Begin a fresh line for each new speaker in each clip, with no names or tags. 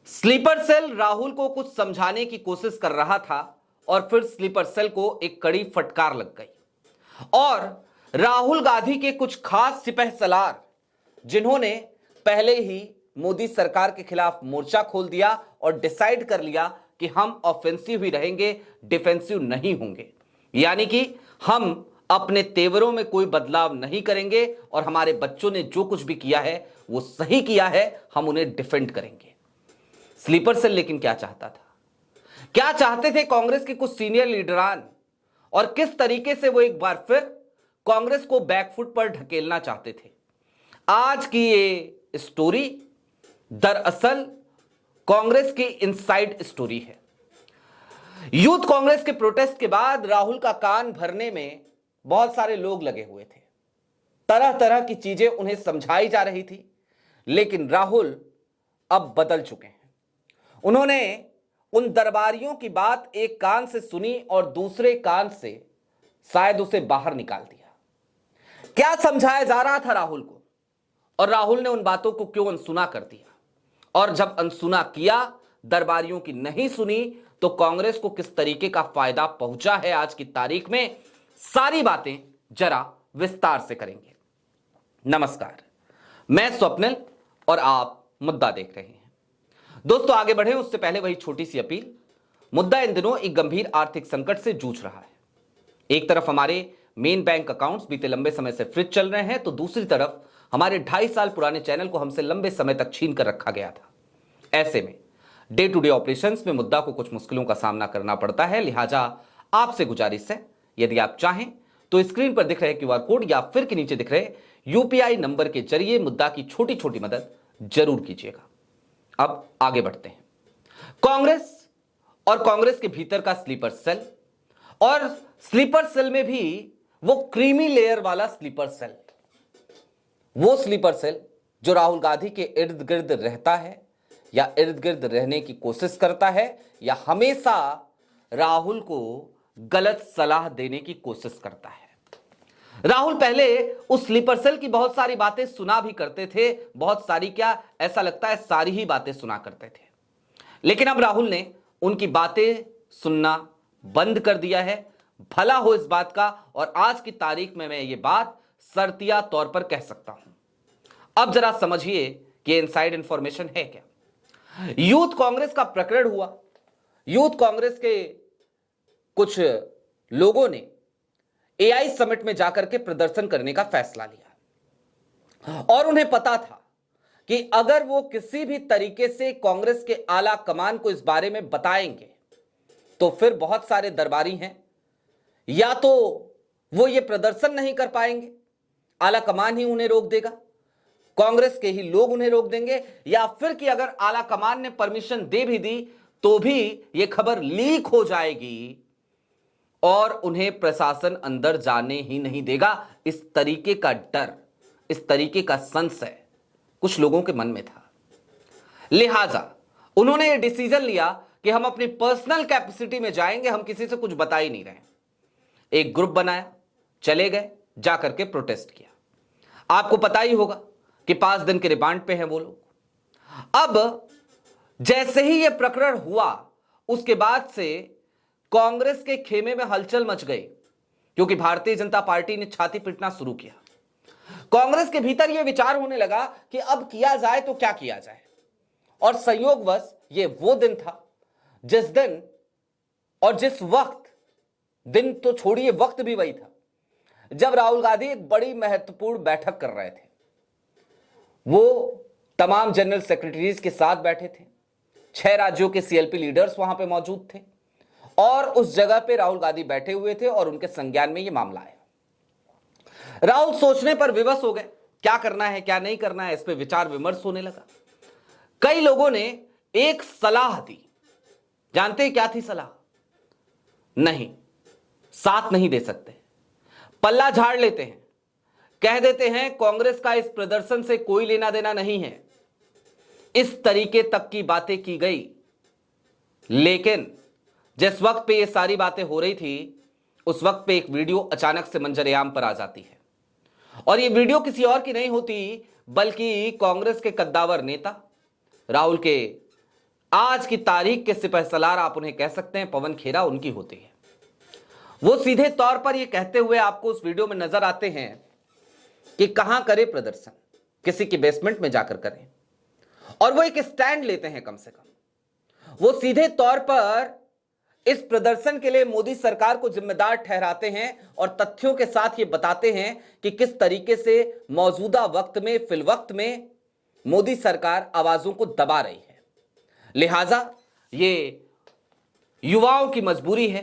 Sleeper cell Rahul को कुछ समझाने की कोशिश कर रहा था और फिर स्लीपर सेल को एक कड़ी फटकार लग गई और राहुल गांधी के कुछ खास सिपहसालार जिन्होंने पहले ही मोदी सरकार के खिलाफ मोर्चा खोल दिया और डिसाइड कर लिया कि हम ऑफेंसिव ही रहेंगे, डिफेंसिव नहीं होंगे। यानी कि हम अपने तेवरों में कोई बदलाव नहीं करेंगे और हमारे बच्चों ने जो कुछ भी किया है वो सही किया है, हम उन्हें डिफेंड करेंगे। स्लीपर सेल लेकिन क्या चाहता था, क्या चाहते थे कांग्रेस के कुछ सीनियर लीडरान और किस तरीके से वो एक बार फिर कांग्रेस को बैकफुट पर ढकेलना चाहते थे। आज की ये स्टोरी दरअसल कांग्रेस की इनसाइड स्टोरी है। यूथ कांग्रेस के प्रोटेस्ट के बाद राहुल का कान भरने में बहुत सारे लोग लगे हुए थे, तरह तरह की चीजें उन्हें समझाई जा रही थी, लेकिन राहुल अब बदल चुके हैं। उन्होंने उन दरबारियों की बात एक कान से सुनी और दूसरे कान से शायद उसे बाहर निकाल दिया। क्या समझाया जा रहा था राहुल को और राहुल ने उन बातों को क्यों अनसुना कर दिया, और जब अनसुना किया, दरबारियों की नहीं सुनी, तो कांग्रेस को किस तरीके का फायदा पहुंचा है आज की तारीख में, सारी बातें जरा विस्तार से करेंगे। नमस्कार, मैं स्वप्निल और आप मुद्दा देख रहे हैं। दोस्तों, आगे बढ़े उससे पहले वही छोटी सी अपील। मुद्दा इन दिनों एक गंभीर आर्थिक संकट से जूझ रहा है। एक तरफ हमारे मेन बैंक अकाउंट्स बीते लंबे समय से फ्रीज चल रहे हैं, तो दूसरी तरफ हमारे 2.5 साल पुराने चैनल को हमसे लंबे समय तक छीन कर रखा गया था। ऐसे में डे टू डे ऑपरेशंस में मुद्दा को कुछ मुश्किलों का सामना करना पड़ता है। लिहाजा आपसे गुजारिश है, यदि आप चाहें तो स्क्रीन पर दिख रहे क्यूआर कोड या फिर के नीचे दिख रहे यूपीआई नंबर के जरिए मुद्दा की छोटी छोटी मदद जरूर कीजिएगा। अब आगे बढ़ते हैं। कांग्रेस और कांग्रेस के भीतर का स्लीपर सेल, और स्लीपर सेल में भी वो क्रीमी लेयर वाला स्लीपर सेल, वो स्लीपर सेल जो राहुल गांधी के इर्द गिर्द रहता है या इर्द गिर्द रहने की कोशिश करता है या हमेशा राहुल को गलत सलाह देने की कोशिश करता है। राहुल पहले उस स्लीपर सेल की बहुत सारी बातें सुना भी करते थे, बहुत सारी क्या, ऐसा लगता है सारी ही बातें सुना करते थे, लेकिन अब राहुल ने उनकी बातें सुनना बंद कर दिया है। भला हो इस बात का, और आज की तारीख में मैं ये बात शर्तिया तौर पर कह सकता हूं। अब जरा समझिए कि इनसाइड इंफॉर्मेशन है क्या। यूथ कांग्रेस का प्रकरण हुआ। यूथ कांग्रेस के कुछ लोगों ने एआई समिट में जाकर के प्रदर्शन करने का फैसला लिया और उन्हें पता था कि अगर वो किसी भी तरीके से कांग्रेस के आला कमान को इस बारे में बताएंगे तो फिर बहुत सारे दरबारी हैं, या तो वो ये प्रदर्शन नहीं कर पाएंगे, आला कमान ही उन्हें रोक देगा, कांग्रेस के ही लोग उन्हें रोक देंगे, या फिर कि अगर आला कमान ने परमिशन दे भी दी तो भी ये खबर लीक हो जाएगी और उन्हें प्रशासन अंदर जाने ही नहीं देगा। इस तरीके का डर, इस तरीके का संशय कुछ लोगों के मन में था। लिहाजा उन्होंने यह डिसीजन लिया कि हम अपनी पर्सनल कैपेसिटी में जाएंगे, हम किसी से कुछ बता ही नहीं रहे। एक ग्रुप बनाया, चले गए, जाकर के प्रोटेस्ट किया। आपको पता ही होगा कि 5 दिन के रिमांड पे हैं वो लोग। अब जैसे ही यह प्रकरण हुआ, उसके बाद से कांग्रेस के खेमे में हलचल मच गई, क्योंकि भारतीय जनता पार्टी ने छाती पीटना शुरू किया। कांग्रेस के भीतर यह विचार होने लगा कि अब किया जाए तो क्या किया जाए, और संयोगवश यह वो दिन था जिस दिन और जिस वक्त, दिन तो छोड़िए वक्त भी वही था, जब राहुल गांधी एक बड़ी महत्वपूर्ण बैठक कर रहे थे। वो तमाम जनरल सेक्रेटरीज के साथ बैठे थे, 6 राज्यों के सीएलपी लीडर्स वहां पे मौजूद थे, और उस जगह पे राहुल गांधी बैठे हुए थे और उनके संज्ञान में यह मामला आया। राहुल सोचने पर विवश हो गए, क्या करना है क्या नहीं करना है, इस पे विचार विमर्श होने लगा। कई लोगों ने एक सलाह दी। जानते हैं क्या थी सलाह? नहीं, साथ नहीं दे सकते, पल्ला झाड़ लेते हैं, कह देते हैं कांग्रेस का इस प्रदर्शन से कोई लेना देना नहीं है। इस तरीके तक की बातें की गई, लेकिन जिस वक्त पे ये सारी बातें हो रही थी, उस वक्त पे एक वीडियो अचानक से मंजरेआम पर आ जाती है, और ये वीडियो किसी और की नहीं होती बल्कि कांग्रेस के कद्दावर नेता, राहुल के आज की तारीख के सिपहसालार आप उन्हें कह सकते हैं, पवन खेरा उनकी होती है। वो सीधे तौर पर यह कहते हुए आपको उस वीडियो में नजर आते हैं कि कहां करे प्रदर्शन, किसी की बेसमेंट में जाकर करें, और वो एक स्टैंड लेते हैं। कम से कम वो सीधे तौर पर इस प्रदर्शन के लिए मोदी सरकार को जिम्मेदार ठहराते हैं और तथ्यों के साथ ये बताते हैं कि किस तरीके से मौजूदा वक्त में, फिलवक्त में मोदी सरकार आवाजों को दबा रही है। लिहाजा ये युवाओं की मजबूरी है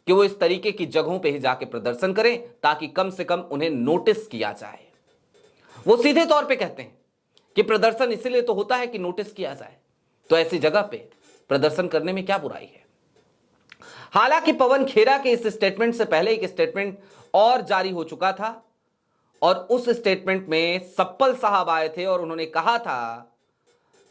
कि वो इस तरीके की जगहों पे ही जाके प्रदर्शन करें ताकि कम से कम उन्हें नोटिस किया जाए। वो सीधे तौर पे कहते हैं कि प्रदर्शन इसीलिए तो होता है कि नोटिस किया जाए, तो ऐसी जगह पे प्रदर्शन करने में क्या बुराई है। हालांकि पवन खेरा के इस स्टेटमेंट से पहले एक स्टेटमेंट और जारी हो चुका था और उस स्टेटमेंट में सप्पल साहब आए थे और उन्होंने कहा था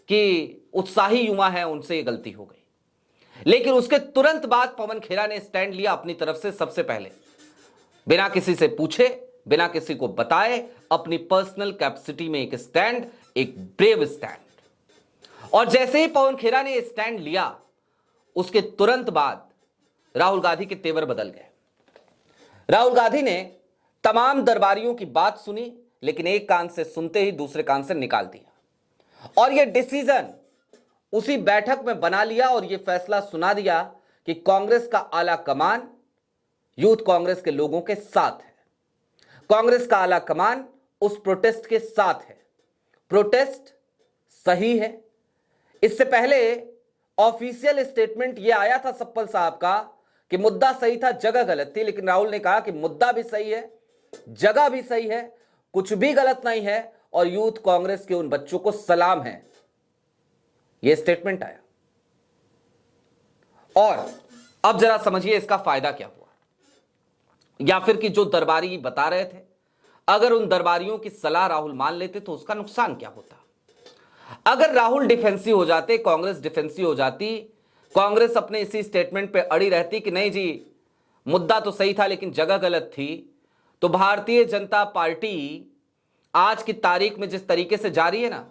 कि उत्साही युवा है, उनसे ये गलती हो गई। लेकिन उसके तुरंत बाद पवन खेरा ने स्टैंड लिया अपनी तरफ से, सबसे पहले बिना किसी से पूछे, बिना किसी को बताए, अपनी पर्सनल कैपेसिटी में एक स्टैंड, एक ब्रेव स्टैंड। और जैसे ही पवन खेरा ने स्टैंड लिया, उसके तुरंत बाद राहुल गांधी के तेवर बदल गए। राहुल गांधी ने तमाम दरबारियों की बात सुनी, लेकिन एक कान से सुनते ही दूसरे कान से निकाल दिया और यह डिसीजन उसी बैठक में बना लिया और यह फैसला सुना दिया कि कांग्रेस का आला कमान यूथ कांग्रेस के लोगों के साथ है। कांग्रेस का आला कमान उस प्रोटेस्ट के साथ है। प्रोटेस्ट सही है। इससे पहले ऑफिशियल स्टेटमेंट यह आया था सप्पल साहब का कि मुद्दा सही था, जगह गलत थी, लेकिन राहुल ने कहा कि मुद्दा भी सही है, जगह भी सही है, कुछ भी गलत नहीं है और यूथ कांग्रेस के उन बच्चों को सलाम है। यह स्टेटमेंट आया। और अब जरा समझिए इसका फायदा क्या हुआ, या फिर कि जो दरबारी बता रहे थे, अगर उन दरबारियों की सलाह राहुल मान लेते तो उसका नुकसान क्या होता। अगर राहुल डिफेंसिव हो जाते, कांग्रेस डिफेंसिव हो जाती, कांग्रेस अपने इसी स्टेटमेंट पे अड़ी रहती कि नहीं जी मुद्दा तो सही था लेकिन जगह गलत थी, तो भारतीय जनता पार्टी आज की तारीख में जिस तरीके से जा रही है ना,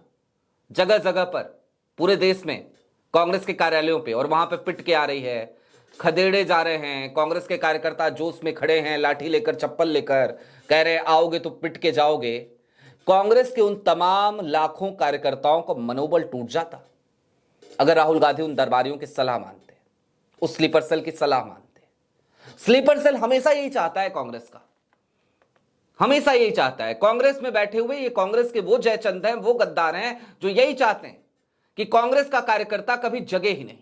जगह जगह पर पूरे देश में कांग्रेस के कार्यालयों पे, और वहां पे पिट के आ रही है, खदेड़े जा रहे हैं, कांग्रेस के कार्यकर्ता जोश में खड़े हैं, लाठी लेकर, चप्पल लेकर, कह रहे आओगे तो पिट के जाओगे। कांग्रेस के उन तमाम लाखों कार्यकर्ताओं का मनोबल टूट जाता अगर राहुल गांधी उन दरबारियों की सलाह मानते, उस स्लीपर सेल की सलाह मानते। स्लीपर सेल हमेशा यही चाहता है, कांग्रेस का हमेशा यही चाहता है। कांग्रेस में बैठे हुए ये कांग्रेस के वो जयचंद हैं, वो गद्दार हैं जो यही चाहते हैं कि कांग्रेस का कार्यकर्ता कभी जगे ही नहीं।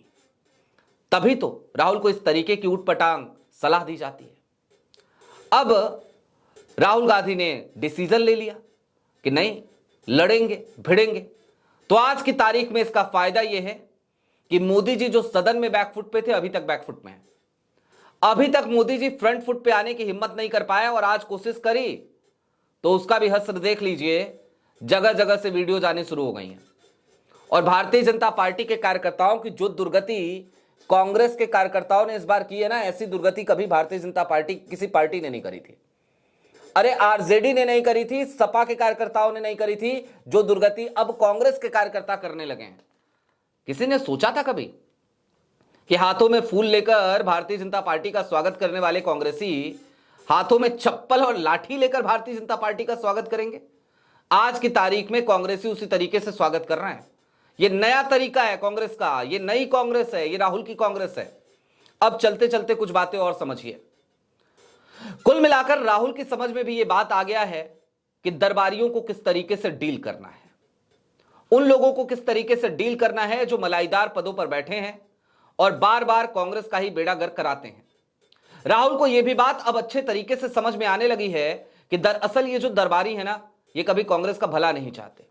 तभी तो राहुल को इस तरीके की उटपटांग सलाह दी जाती है। अब राहुल गांधी ने डिसीजन ले लिया कि नहीं, लड़ेंगे, भिड़ेंगे। तो आज की तारीख में इसका फायदा यह है कि मोदी जी जो सदन में बैकफुट पे थे, अभी तक बैकफुट में हैं। अभी तक मोदी जी फ्रंट फुट पे आने की हिम्मत नहीं कर पाए और आज कोशिश करी तो उसका भी हश्र देख लीजिए, जगह जगह से वीडियो जाने शुरू हो गई हैं। और भारतीय जनता पार्टी के कार्यकर्ताओं की जो दुर्गति कांग्रेस के कार्यकर्ताओं ने इस बार की है ना, ऐसी दुर्गति कभी भारतीय जनता पार्टी किसी पार्टी ने नहीं करी थी। अरे आरजेडी ने नहीं करी थी, सपा के कार्यकर्ताओं ने नहीं करी थी, जो दुर्गति अब कांग्रेस के कार्यकर्ता करने लगे हैं। किसी ने सोचा था कभी कि हाथों में फूल लेकर भारतीय जनता पार्टी का स्वागत करने वाले कांग्रेसी हाथों में चप्पल और लाठी लेकर भारतीय जनता पार्टी का स्वागत करेंगे? आज की तारीख में कांग्रेसी उसी तरीके से स्वागत कर रहे हैं। यह नया तरीका है कांग्रेस का, यह नई कांग्रेस है, यह राहुल की कांग्रेस है। अब चलते चलते कुछ बातें और समझिए। कुल मिलाकर राहुल की समझ में भी यह बात आ गया है कि दरबारियों को किस तरीके से डील करना है, उन लोगों को किस तरीके से डील करना है जो मलाईदार पदों पर बैठे हैं और बार बार कांग्रेस का ही बेड़ा गर्क कराते हैं। राहुल को यह भी बात अब अच्छे तरीके से समझ में आने लगी है कि दरअसल ये जो दरबारी है ना, ये कभी कांग्रेस का भला नहीं चाहते।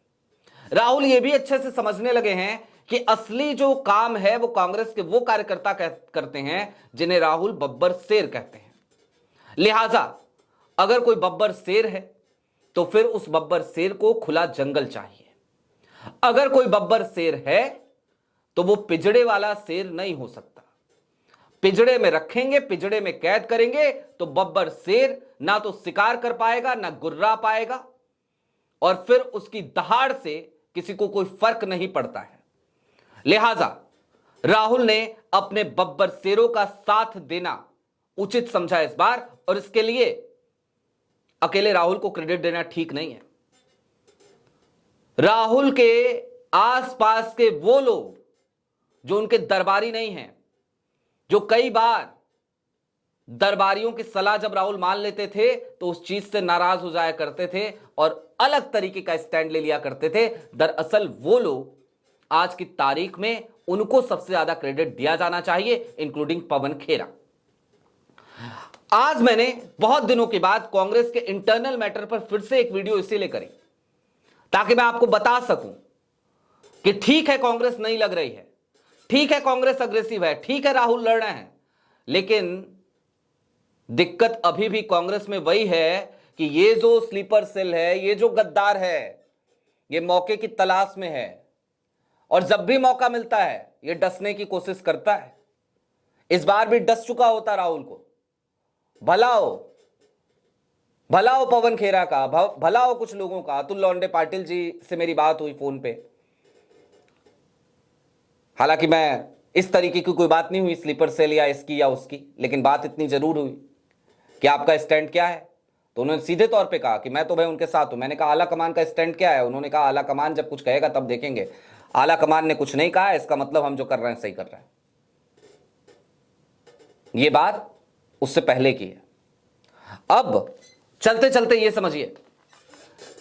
राहुल ये भी अच्छे से समझने लगे हैं कि असली जो काम है वो कांग्रेस के वो कार्यकर्ता करते हैं जिन्हें राहुल बब्बर शेर कहते हैं। लिहाजा अगर कोई बब्बर शेर है तो फिर उस बब्बर शेर को खुला जंगल चाहिए। अगर कोई बब्बर शेर है तो वो पिंजड़े वाला शेर नहीं हो सकता। पिंजड़े में रखेंगे, पिंजड़े में कैद करेंगे तो बब्बर शेर ना तो शिकार कर पाएगा, ना गुर्रा पाएगा, और फिर उसकी दहाड़ से किसी को कोई फर्क नहीं पड़ता है। लिहाजा राहुल ने अपने बब्बर शेरों का साथ देना उचित समझा इस बार, और इसके लिए अकेले राहुल को क्रेडिट देना ठीक नहीं है। राहुल के आसपास के वो लोग जो उनके दरबारी नहीं हैं, जो कई बार दरबारियों की सलाह जब राहुल मान लेते थे तो उस चीज से नाराज हो जाया करते थे और अलग तरीके का स्टैंड ले लिया करते थे, दरअसल वो लोग आज की तारीख में उनको सबसे ज्यादा क्रेडिट दिया जाना चाहिए, इंक्लूडिंग पवन खेरा। आज मैंने बहुत दिनों के बाद कांग्रेस के इंटरनल मैटर पर फिर से एक वीडियो इसीलिए करी ताकि मैं आपको बता सकूं कि ठीक है कांग्रेस नहीं लग रही है, ठीक है कांग्रेस अग्रेसिव है, ठीक है राहुल लड़ रहे हैं, लेकिन दिक्कत अभी भी कांग्रेस में वही है कि ये जो स्लीपर सेल है, ये जो गद्दार है, ये मौके की तलाश में है और जब भी मौका मिलता है ये डसने की कोशिश करता है। इस बार भी डस चुका होता राहुल को। भला हो पवन खेरा का, भला हो कुछ लोगों का। अतुल लौंडे पाटिल जी से मेरी बात हुई फोन पे, हालांकि मैं इस तरीके की कोई बात नहीं हुई स्लीपर सेल या इसकी या उसकी, लेकिन बात इतनी जरूर हुई कि आपका स्टैंड क्या है। तो उन्होंने सीधे तौर पे कहा कि मैं तो भाई उनके साथ हूं। मैंने कहा आला कमान का स्टैंड क्या है? उन्होंने कहा आला कमान जब कुछ कहेगा तब देखेंगे। आला कमान ने कुछ नहीं कहा, इसका मतलब हम जो कर रहे हैं सही कर रहे हैं। ये बात उससे पहले की है। अब चलते चलते ये समझिए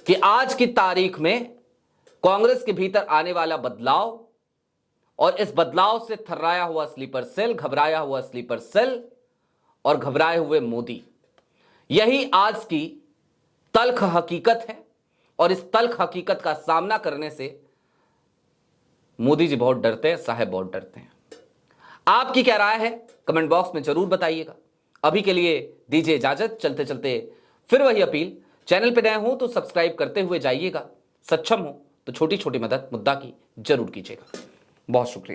कि आज की तारीख में कांग्रेस के भीतर आने वाला बदलाव और इस बदलाव से थर्राया हुआ स्लीपर सेल, घबराया हुआ स्लीपर सेल और घबराए हुए मोदी, यही आज की तल्ख हकीकत है। और इस तल्ख हकीकत का सामना करने से मोदी जी बहुत डरते हैं, साहब बहुत डरते हैं। आपकी क्या राय है कमेंट बॉक्स में जरूर बताइएगा। अभी के लिए दीजिए इजाजत। चलते चलते फिर वही अपील, चैनल पे नए हो तो सब्सक्राइब करते हुए जाइएगा, सक्षम हो तो छोटी छोटी मदद मुद्दा की जरूर कीजिएगा। बहुत शुक्रिया।